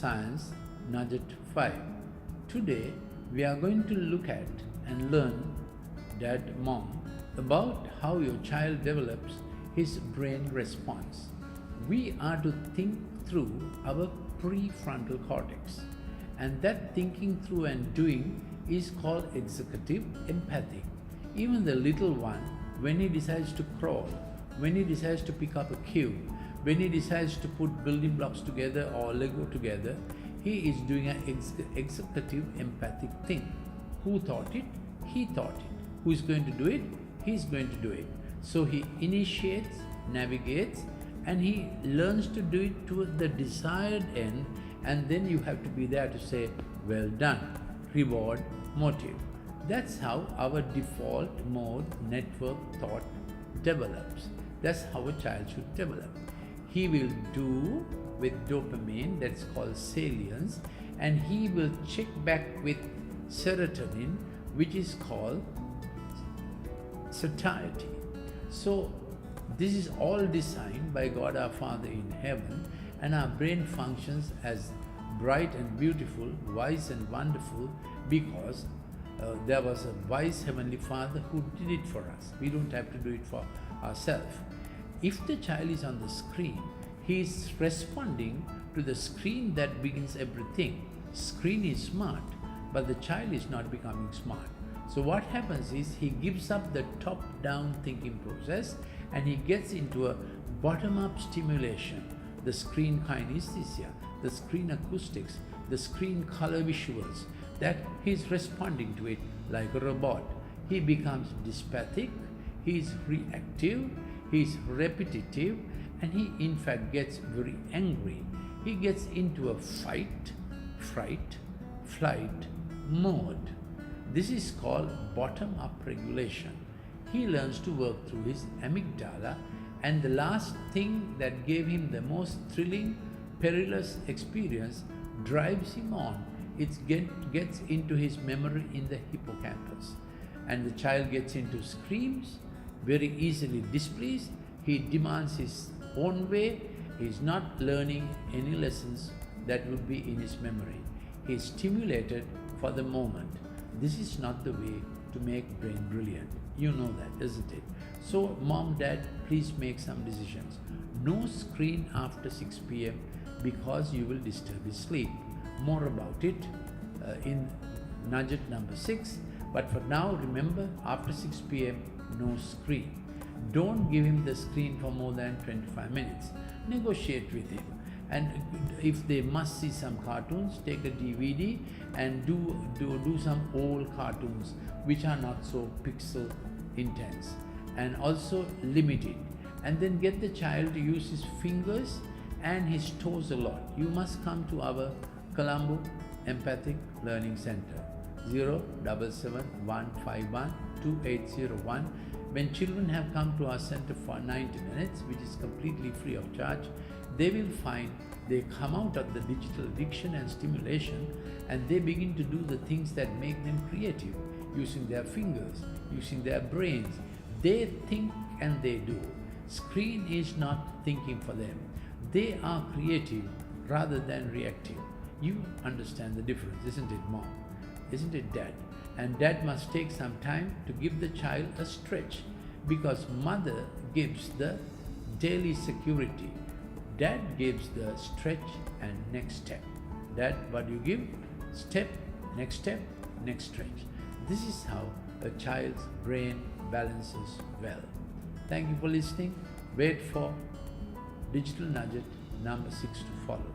Science Nugget 5. Today we are going to look at and learn, Dad, Mom, about how your child develops his brain response. We are to think through our prefrontal cortex, and that thinking through and doing is called executive empathy. Even the little one, when he decides to crawl, when he decides to pick up a cube, when he decides to put building blocks together or Lego together, he is doing an executive empathic thing. Who thought it? He thought it. Who is going to do it? He is going to do it. So he initiates, navigates, and he learns to do it to the desired end, and then you have to be there to say, well done, reward, motive. That's how our default mode network thought develops. That's how a child should develop. He will do with dopamine, that's called salience, and he will check back with serotonin, which is called satiety. So this is all designed by God our Father in heaven, and our brain functions as bright and beautiful, wise and wonderful, because there was a wise Heavenly Father who did it for us. We don't have to do it for ourselves. If the child is on the screen, he is responding to the screen that begins everything. Screen is smart, but the child is not becoming smart. So what happens is he gives up the top-down thinking process and he gets into a bottom-up stimulation. The screen kinesthesia, the screen acoustics, the screen color visuals, that he's responding to it like a robot. He becomes dyspathic, he is reactive, he is repetitive, and he in fact gets very angry. He gets into a fight, fright, flight mode. This is called bottom-up regulation. He learns to work through his amygdala, and the last thing that gave him the most thrilling, perilous experience drives him on. It gets into his memory in the hippocampus, and the child gets into screams, very easily displeased. He demands his own way. He is not learning any lessons that would be in his memory. He is stimulated for the moment. This is not the way to make brain brilliant. You know that, isn't it? So mom, dad, please make some decisions. No screen after 6 p.m. because you will disturb his sleep. More about it in nugget number 6. But for now, remember, after 6 p.m, no screen. Don't give him the screen for more than 25 minutes. Negotiate with him. And if they must see some cartoons, take a DVD and do some old cartoons which are not so pixel intense. And also limit it. And then get the child to use his fingers and his toes a lot. You must come to our Colombo Empathic Learning Center, 077-151-2801. When children have come to our center for 90 minutes, which is completely free of charge, they will find they come out of the digital addiction and stimulation, and they begin to do the things that make them creative, using their fingers, using their brains. They think and they do. Screen is not thinking for them. They are creative rather than reactive. You understand the difference, isn't it, mom? Isn't it, dad? And dad must take some time to give the child a stretch, because mother gives the daily security. Dad gives the stretch and next step. Dad, what do you give? Step, next stretch. This is how a child's brain balances well. Thank you for listening. Wait for Digital Nugget number 6 to follow.